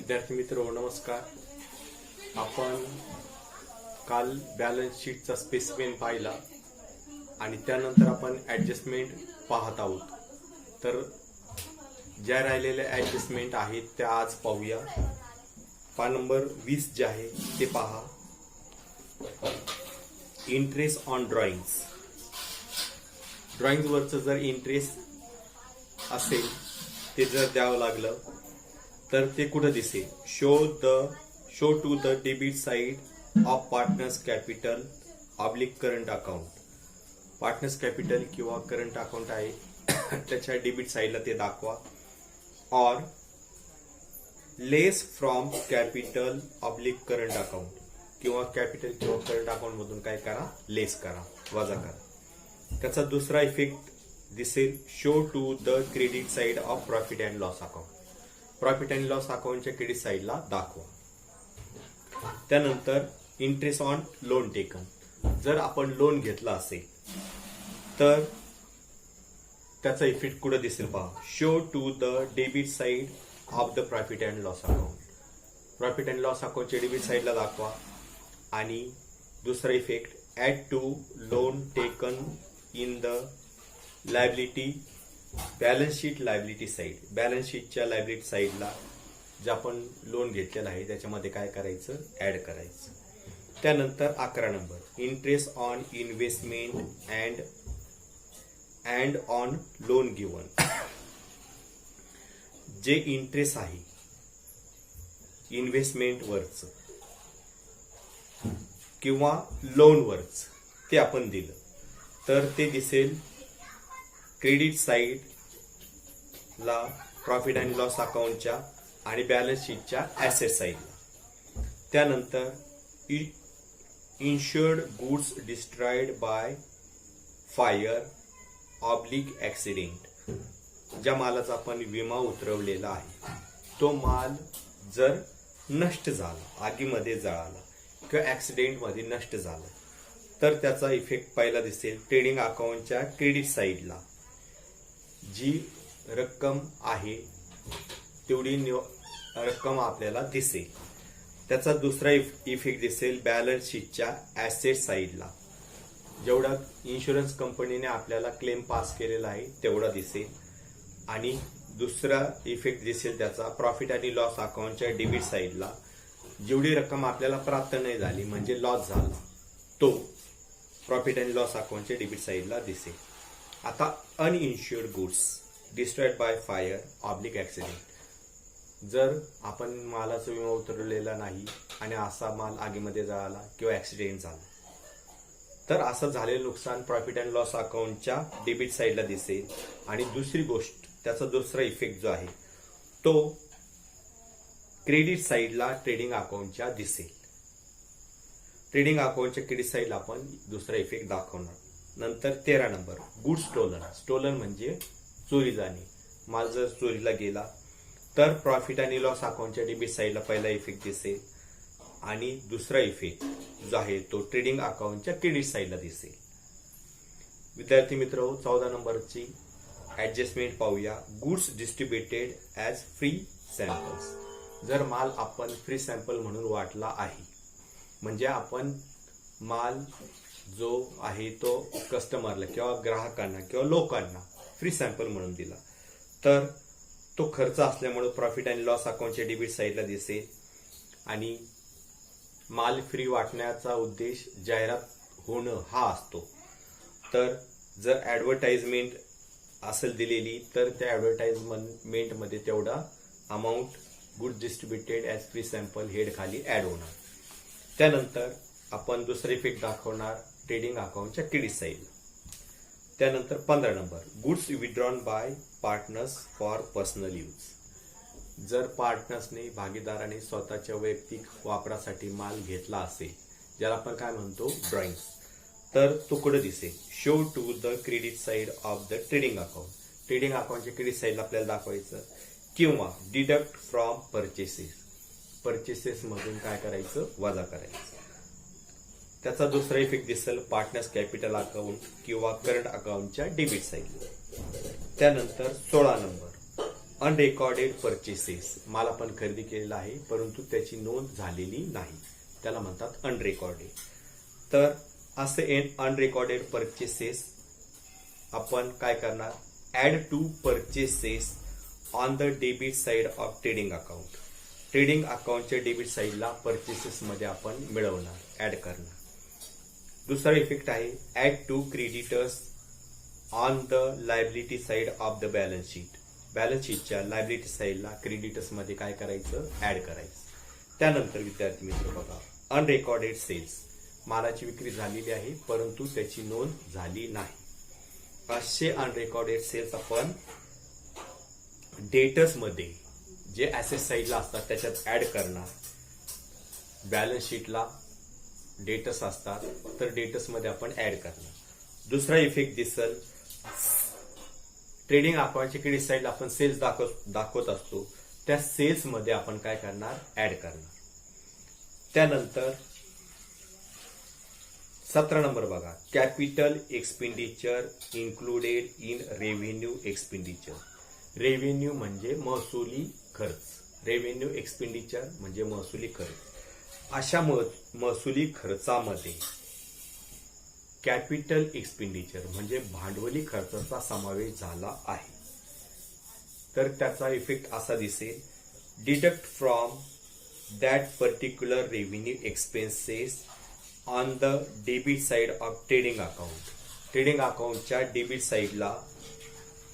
विद्यार्थी मित्र नमस्कार. आपण काल बॅलन्स शीटचा स्पेसिमेन पाहिला आणि त्यानंतर आपण ॲडजस्टमेंट पाहत आहोत. तर ज्या राहिलेल्या ॲडजस्टमेंट आहेत त्या आज पाहूया. पान नंबर 20 जे आहे ते पहा. Interest on drawings. ड्रॉइंग्सवरचं जर इंटरेस्ट असेल ते जर द्यावं लागलं तर ते कुठं दिसेल? Show to the debit side of partners capital oblique current account. Partners capital किंवा करंट अकाउंट आहे त्याच्या डेबिट साइडला ते दाखवा. Or less from capital oblique current account, किंवा कॅपिटल किंवा करंट अकाउंट मधून काय करा? लेस करा, वजा करा. त्याचा दुसरा इफेक्ट दिसेल show to the credit side of profit and loss account. Profit and loss अकाउंटच्या क्रेडिट साइडला दाखवा. त्यानंतर इंटरेस्ट ऑन लोन टेकन. जर आपण लोन घेतला असेल तर त्याचा इफेक्ट कुठे दिसेल पहा. Show to the debit side of the profit and loss account. Profit and loss अकाउंटच्या डेबिट साइडला दाखवा. आणि दुसरा effect add to loan taken in the liability balance sheet liability side. Balance शीटच्या लायबिलिटी साइडला जे आपण लोन घेतलेलं आहे त्याच्यामध्ये काय करायचं? ऍड करायचं. त्यानंतर 11 number interest on investment and on loan given. जे इंटरेस्ट आहे इन्व्हेस्टमेंट वरच किंवा लोन वरच ते आपण दिलं तर ते दिसेल क्रेडिट साइड ला प्रॉफिट अँड लॉस अकाउंटच्या आणि बॅलन्स शीटच्या ऍसेट साइडला. त्यानंतर insured goods destroyed by fire oblique accident. ज्या मालाचा आपण विमा उतरवलेला आहे तो माल जर नष्ट झाला, आगीमध्ये जळाला किंवा ऍक्सिडेंटमध्ये नष्ट झाला तर त्याचा इफेक्ट पहिला दिसेल ट्रेडिंग अकाउंटच्या क्रेडिट साइडला. जी रक्कम आहे तेवढी रक्कम आपल्याला दिसेल. त्याचा दुसरा इफेक्ट दिसेल बॅलन्स शीटच्या ऍसेट साइडला. जेवढा इन्शुरन्स कंपनीने आपल्याला क्लेम पास केलेला आहे तेवढा दिसेल. आणि दुसरा इफेक्ट दिसेल त्याचा प्रॉफिट आणि लॉस अकाउंटच्या डेबिट साइडला. जेवढी रक्कम आपल्याला प्राप्त नाही झाली म्हणजे लॉस झाला तो प्रॉफिट आणि लॉस अकाउंटच्या डेबिट साइडला दिसेल. आता uninsured goods destroyed by fire oblique accident. जर आपण मालाचा विमा उतरवलेला नाही आणि असा माल आगीमध्ये जळाला किंवा ऍक्सिडेंट झाला तर असं झालेलं नुकसान प्रॉफिट अँड लॉस अकाउंटच्या डेबिट साइडला दिसेल. आणि दुसरी गोष्ट त्याचा दुसरा इफेक्ट जो आहे तो क्रेडिट साइडला ट्रेडिंग अकाउंटच्या दिसेल. ट्रेडिंग अकाउंटच्या क्रेडिट साइडला आपण दुसरा इफेक्ट दाखवणार. नंतर 13 नंबर गुड स्टोलन. स्टोलन म्हणजे चोरी जाणे. माल जर चोरीला गेला तर प्रॉफिट आणि लॉस अकाउंटच्या डेबिट साइडला पहिला इफेक्ट दिसेल आणि दुसरा इफेक्ट जो आहे तो ट्रेडिंग अकाउंटच्या क्रेडिट साइडला दिसेल. विद्यार्थी मित्र 14 नंबरची ऍडजस्टमेंट पाहूया. Goods distributed as free samples. जर माल आपण फ्री सॅम्पल म्हणून वाटला आहे म्हणजे आपण माल जो आहे तो कस्टमरला किंवा ग्राहकांना किंवा लोकांना फ्री सॅम्पल म्हणून दिला तर तो खर्च असल्यामुळे प्रॉफिट आणि लॉस अकाउंटच्या डेबिट साइडला दिसेल. आणि माल फ्री वाटण्याचा उद्देश जाहिरात होणं हा असतो. तर जर ऍडव्हर्टाइजमेंट असेल दिलेली तर त्या ऍडव्हर्टाइजमेंटमध्ये तेवढा amount good distributed as free sample head खाली ऍड होणार. त्यानंतर आपण दुसरा इफेक्ट दाखवणार ट्रेडिंग अकाउंटच्या क्रेडिट साइडला. त्यानंतर 15 number goods withdrawn bye partners for personal use. जर पार्टनर्सने भागीदाराने स्वतःच्या वैयक्तिक वापरासाठी माल घेतला असेल ज्याला आपण काय म्हणतो ड्रॉइंग्स तर तो कुठे दिसेल? Show to the credit side of the trading account. Trading अकाउंटच्या क्रेडिट साइडला आपल्याला दाखवायचं. किंवा डिडक्ट फ्रॉम परचेसेस मधून काय करायचं? वजा करायचं. त्याचा दुसरा इफेक्ट दिसेल पार्टनर्स कॅपिटल अकाउंट किंवा करंट अकाउंटच्या डेबिट साइडला. त्यानंतर 16 नंबर अनरेकॉर्डेड परचेसेस, माल आपण खरेदी केलेला आहे परंतु त्याची नोंद झालेली नाही, त्याला म्हणतात अनरेकॉर्डेड. तर असे अनरेकॉर्डेड परचेसेस आपण काय करणार, add to purchases on the debit side of trading account. Trading अकाउंटच्या डेबिट साइडला परचेसेस मध्ये आपण मिळवणार, ऍड करणार. दुसरा इफेक्ट आहे add to creditors on the liability side of the balance sheet. Balance शीटच्या लायबिलिटी साइडला क्रेडिटर्स मध्ये काय करायचं, ऍड करायचं. त्यानंतर विद्यार्थी मित्र बघा, अनरेकॉर्डेड सेल्स, मालाची विक्री झालेली आहे परंतु त्याची नोंद झाली नाही. असे अनरेकॉर्डेड सेल्स आपण डेटर्स मध्ये जे ऍसेट साइडला असतात त्याच्यात ऍड करणार. बॅलन्स शीटला डेटर्स असतात तर डेटर्स मध्ये आपण ऍड करणार. दुसरा इफेक्ट दिसल, ट्रेडिंग अकाउंटच्या क्रेडिट साइडला आपण सेल्स दाखवत असतो, त्या सेल्स मध्ये आपण काय करणार, ऍड करणार. त्यानंतर 17 नंबर बघा, capital expenditure included in revenue expenditure. Revenue म्हणजे महसुली खर्च, रेव्हेन्यू एक्सपेंडिचर म्हणजे महसुली खर्च. अशा महसुली खर्चामध्ये कॅपिटल एक्सपेंडिचर म्हणजे भांडवली खर्चाचा समावेश झाला आहे. तर त्याचा इफेक्ट असा दिसेल, deduct from that particular revenue expenses on the debit side of trading account. Trading अकाउंटच्या डेबिट साइडला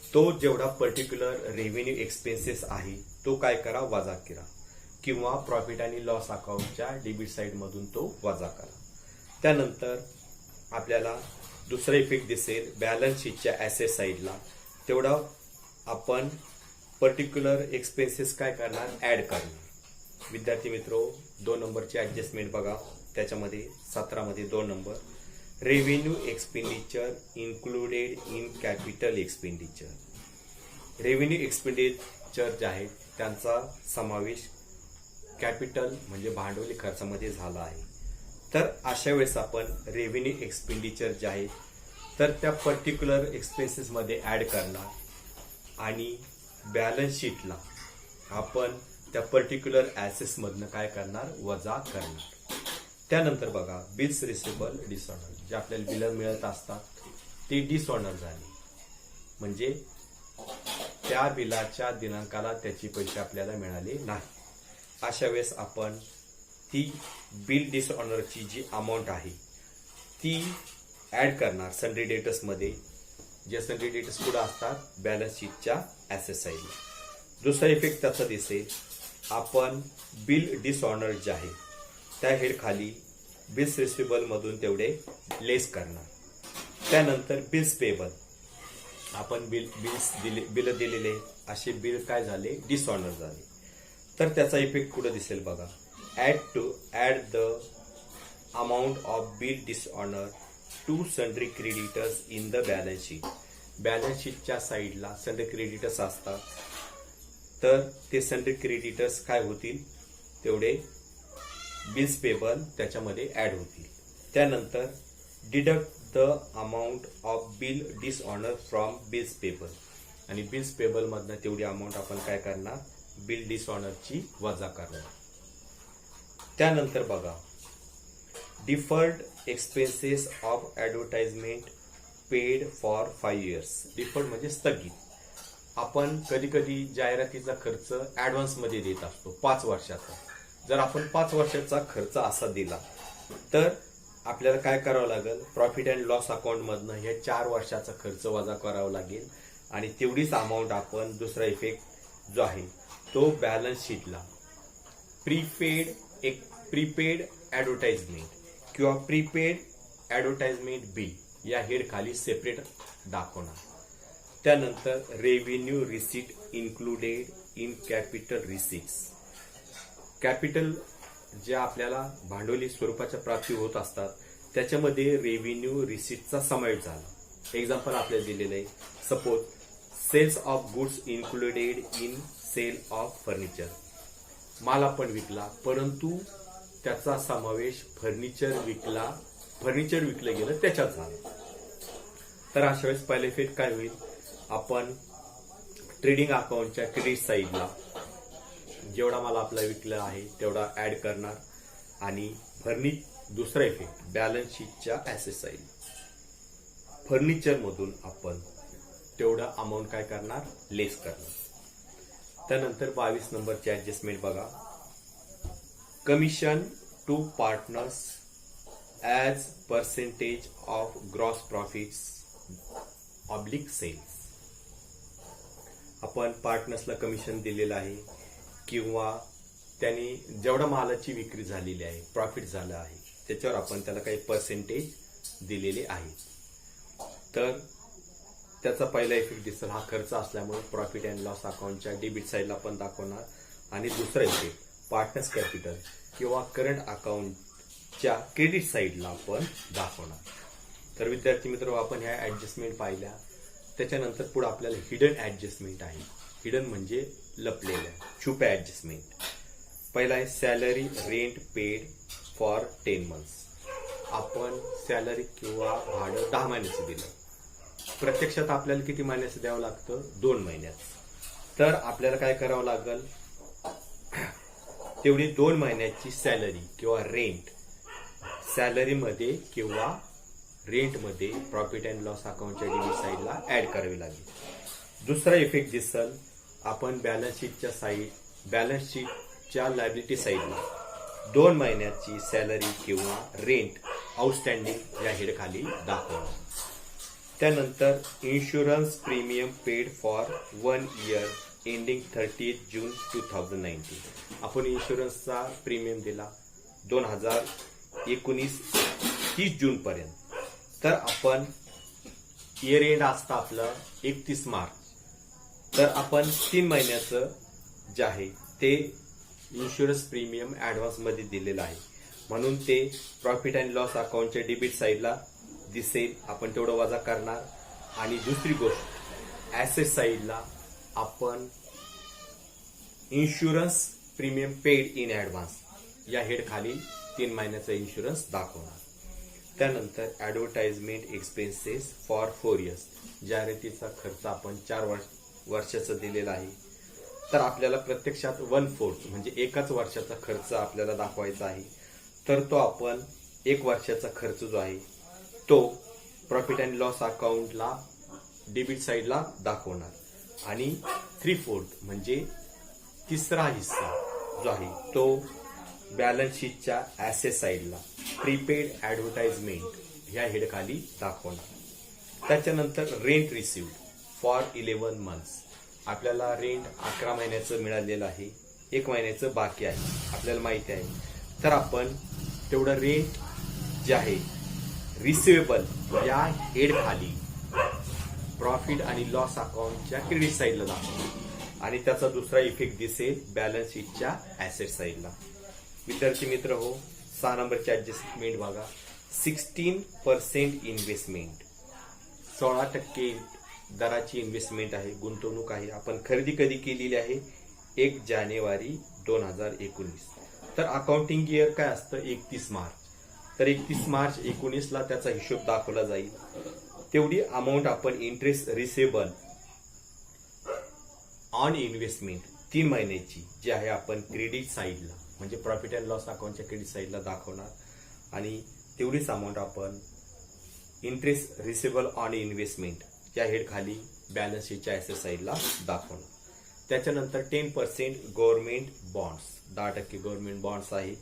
तो जेवढा पर्टिक्युलर रेव्हेन्यू एक्सपेन्सेस आहे तो काय करा, वजा करा, किंवा प्रॉफिट आणि लॉस अकाउंटच्या डेबिट साइड मधून तो वजा करा. त्यानंतर आपल्याला दुसरा इफेक्ट दिसेल, बॅलन्स शीटच्या ऍसेट साइडला तेवढा आपण पर्टिक्युलर एक्सपेन्सेस काय करणार, ऍड करणार. विद्यार्थी मित्रो, 2 नंबरची ऍडजस्टमेंट बघा, त्याच्यामध्ये 17 मध्ये 2 number, revenue expenditure included in capital expenditure. Revenue expenditure जे आहेत त्यांचा समावेश कॅपिटल म्हणजे भांडवली खर्चामध्ये झाला आहे. तर अशा वेळेस आपण रेव्हेन्यू एक्सपेंडिचर जे आहेत तर त्या पर्टिक्युलर एक्सपेन्सेस मध्ये ऍड करणार आणि बॅलन्स शीटला आपण त्या पर्टिक्युलर ऍसेट्स मधनं काय करणार, वजा करणार. त्यानंतर बघा, बिल्स रिसिबल डिसऑनर, जे आपल्याला बिल मिळत असतात ते डिसऑनर झाले म्हणजे त्या बिलाच्या दिनांकाला त्याचे पैसे आपल्याला मिळाले नाही. अशा वेळेस आपण ती बिल डिसऑनरची जी अमाऊंट आहे ती ऍड करणार सन्ड्री डेटर्स मध्ये, जे सन्ड्री डेटर्स कुठे असतात, बॅलन्स शीटच्या ऍसेट साइडला. दुसरा इफेक्ट त्याचा दिसेल, आपण बिल डिसऑनर जे आहे त्या हेड खाली बिल्स रिसिबल मधून तेवढे लेस करणार. त्यानंतर बिल्स पेबल, आपण बिल दिलेले असे बिल काय झाले, डिसऑनर झाले. तर त्याचा इफेक्ट कुठे दिसेल बघा, add the amount of bill dishonour to sundry creditors in the balance sheet. Balance शीटच्या साइडला सन्ड्री क्रेडिटर्स असतात तर ते सन्ड्री क्रेडिटर्स काय होतील, तेवढे बिल्स पेबल त्याच्यामध्ये ऍड होतील. त्यानंतर deduct the amount of bill dishonour from bills payable, आणि बिल्स पेबल मधनं तेवढी अमाऊंट आपण काय करणार, बिल डिसऑनरची वजा करणार. त्यानंतर बघा, deferred expenses of advertisement paid for 5 years. Deferred म्हणजे स्थगित. आपण कधी कधी जाहिरातीचा खर्च ऍडव्हान्स मध्ये देत असतो 5 वर्षाचा. जर आपण 5 वर्षाचा खर्च असा दिला तर आपल्याला काय करावं लागेल, प्रॉफिट अँड लॉस अकाउंट मधनं हे 4 वर्षाचा खर्च वजा करावा लागेल आणि तेवढीच अमाऊंट आपण, दुसरा इफेक्ट जो आहे तो बॅलन्स शीटला प्रीपेड ऍडव्हर्टाइजमेंट किंवा प्रीपेड ऍडव्हर्टाइजमेंट बिल या हेड खाली सेपरेट दाखवणार. त्यानंतर revenue receipt included in capital receipts. Capital जे आपल्याला भांडवली स्वरूपाच्या प्राप्ती होत असतात त्याच्यामध्ये रेव्हेन्यू रिसीटचा समावेश झाला. एक्झाम्पल आपल्याला दिलेलं आहे, suppose sales of goods included in sale of furniture. माल आपण विकला परंतु त्याचा समावेश फर्निचर विकलं गेलं त्याच्यात झाला. तर अशा वेळेस पहिला इफेक्ट काय होईल, आपण ट्रेडिंग अकाउंटच्या क्रेडिट साईडला जेवढा माल आपला विकला आहे तेवढा ऍड करणार आणि दुसरा इफेक्ट बॅलन्स शीटच्या ऍसेट साईड फर्निचर मधून आपण तेवढा अमाऊंट काय करणार लेस करणार. त्यानंतर 22 नंबरची ऍडजस्टमेंट बघा. Commission to partners as percentage of gross profits oblique sales. आपण पार्टनर्सला कमिशन दिलेलं आहे किंवा त्यांनी जेवढा मालाची विक्री झालेली आहे प्रॉफिट झालं आहे त्याच्यावर आपण त्याला काही पर्सेंटेज दिलेले आहे. तर त्याचा पहिला इफेक्ट दिसेल हा खर्च असल्यामुळे प्रॉफिट अँड लॉस अकाउंटच्या डेबिट साईडला आपण दाखवणार आणि दुसरा इफेक्ट पार्टनर्स कॅपिटल किंवा करंट अकाउंटच्या क्रेडिट साईडला आपण दाखवणार. तर विद्यार्थी मित्र आपण ह्या ऍडजस्टमेंट पाहिल्या. त्याच्यानंतर पुढे आपल्याला हिडन ऍडजस्टमेंट आहे. हिडन म्हणजे लपलेल्या छुप्या ऍडजस्टमेंट. पहिला आहे salary rent paid for 10 months. आपण सॅलरी किंवा भाडं 10 महिन्याचं दिलं, प्रत्यक्षात आपल्याला किती महिन्याचं द्यावं लागतं 2 महिन्याचं. तर आपल्याला काय करावं लागेल तेवढी 2 महिन्याची सॅलरी किंवा रेंट सॅलरीमध्ये किंवा रेंटमध्ये प्रॉफिट अँड लॉस अकाउंटच्या डेबिट साईडला ऍड करावी लागेल. दुसरा इफेक्ट दिसल आपण बॅलन्स शीटच्या लायबिलिटी साईडला 2 महिन्याची सॅलरी किंवा रेंट आउटस्टँडिंग या हेड खाली दाखवणार. त्यानंतर insurance premium paid for 1 year ending 30 June 2019. आपण इन्शुरन्सचा प्रीमियम दिला 2019 30 जून पर्यंत. तर आपण इयर एंड असतं आपलं 31 मार्च. तर आपण 3 महिन्याचं जे आहे ते इन्शुरन्स प्रीमियम ऍडव्हान्स मध्ये दिलेलं आहे म्हणून ते प्रॉफिट अँड लॉस अकाउंटच्या डेबिट साईडला दिसेल. आपण तेवढं वजा करणार. आणि दुसरी गोष्ट ऍसेट साईडला आपण insurance premium paid in advance या हेड खाली 3 महिन्याचा इन्शुरन्स दाखवणार. त्यानंतर ऍडव्हर्टाइजमेंट एक्सपेन्सेस फॉर 4 years. जाहिरातीचा खर्च आपण 4 वर्षाचा दिलेला आहे. तर आपल्याला प्रत्यक्षात 1/4 म्हणजे एकाच वर्षाचा खर्च आपल्याला दाखवायचा आहे. तर तो आपण 1 वर्षाचा खर्च जो आहे तो प्रॉफिट अँड लॉस अकाउंटला डेबिट साईडला दाखवणार आणि 3/4 म्हणजे तिसरा हिस्सा जो आहे तो बॅलन्स शीटच्या ऍसेट साईडला प्रीपेड ऍडव्हर्टाइजमेंट ह्या हेड खाली दाखवणार. त्याच्यानंतर रेंट रिसिव्ड फॉर 11 months. आपल्याला रेंट 11 महिन्याचं मिळालेलं आहे, 1 महिन्याचं बाकी आहे आपल्याला माहिती आहे. तर आपण तेवढं रेंट जे आहे रिसिवेबल या हेड खाली प्रॉफिट आणि लॉस अकाउंटच्या क्रेडिट साईडला दाखवणार आणि त्याचा दुसरा इफेक्ट दिसेल बॅलन्स शीटच्या ऍसेट साईडला. विद्यार्थी मित्र हो 6 नंबरची ऍडजस्टमेंट बघा. 16% इन्व्हेस्टमेंट 16% दराची इन्व्हेस्टमेंट आहे, गुंतवणूक आहे. आपण खरेदी कधी केलेली आहे 1 जानेवारी 2019. तर अकाउंटिंग इयर काय असतं 31 मार्च. तर 31 मार्च 19ला त्याचा हिशोब दाखवला जाईल. तेवढी अमाऊंट आपण इंटरेस्ट रिसेबल ऑन इन्व्हेस्टमेंट 3 महिन्याची जी आहे आपण क्रेडिट साईडला म्हणजे प्रॉफिट अँड लॉस अकाउंटच्या क्रेडिट साईडला दाखवणार आणि तेवढीच अमाऊंट आपण इंटरेस्ट रिसेबल ऑन इन्व्हेस्टमेंट या हेड खाली बॅलन्स शीटच्या ऍसेट साईडला दाखवणार. त्याच्यानंतर 10% गव्हर्नमेंट बॉन्ड्स 10% गव्हर्नमेंट बॉन्ड्स आहे.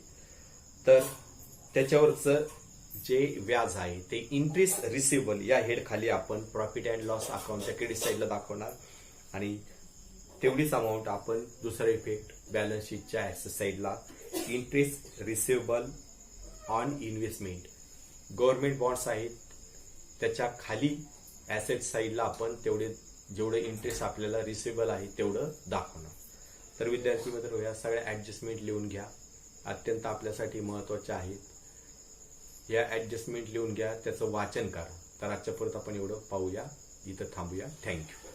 तर त्याच्यावरचं जे व्याज आहे ते इंटरेस्ट रिसेबल या हेड खाली आपण प्रॉफिट अँड लॉस अकाउंटच्या क्रेडिट साईडला दाखवणार आणि तेवढीच अमाऊंट आपण दुसरा इफेक्ट बॅलन्स शीटच्या ऍसेट साईडला interest receivable on investment government bonds आहेत त्याच्या खाली ऍसेट साईडला आपण जेवढे इंटरेस्ट आपल्याला रिसेबल आहे तेवढं दाखवणार. तर विद्यार्थी मित्र या सगळ्या ऍडजस्टमेंट लिहून घ्या, अत्यंत आपल्यासाठी महत्वाच्या आहेत. या ऍडजस्टमेंट लिहून घ्या, त्याचं वाचन करा. तर आजच्या परत आपण एवढं पाहूया, इथं थांबूया. थँक्यू.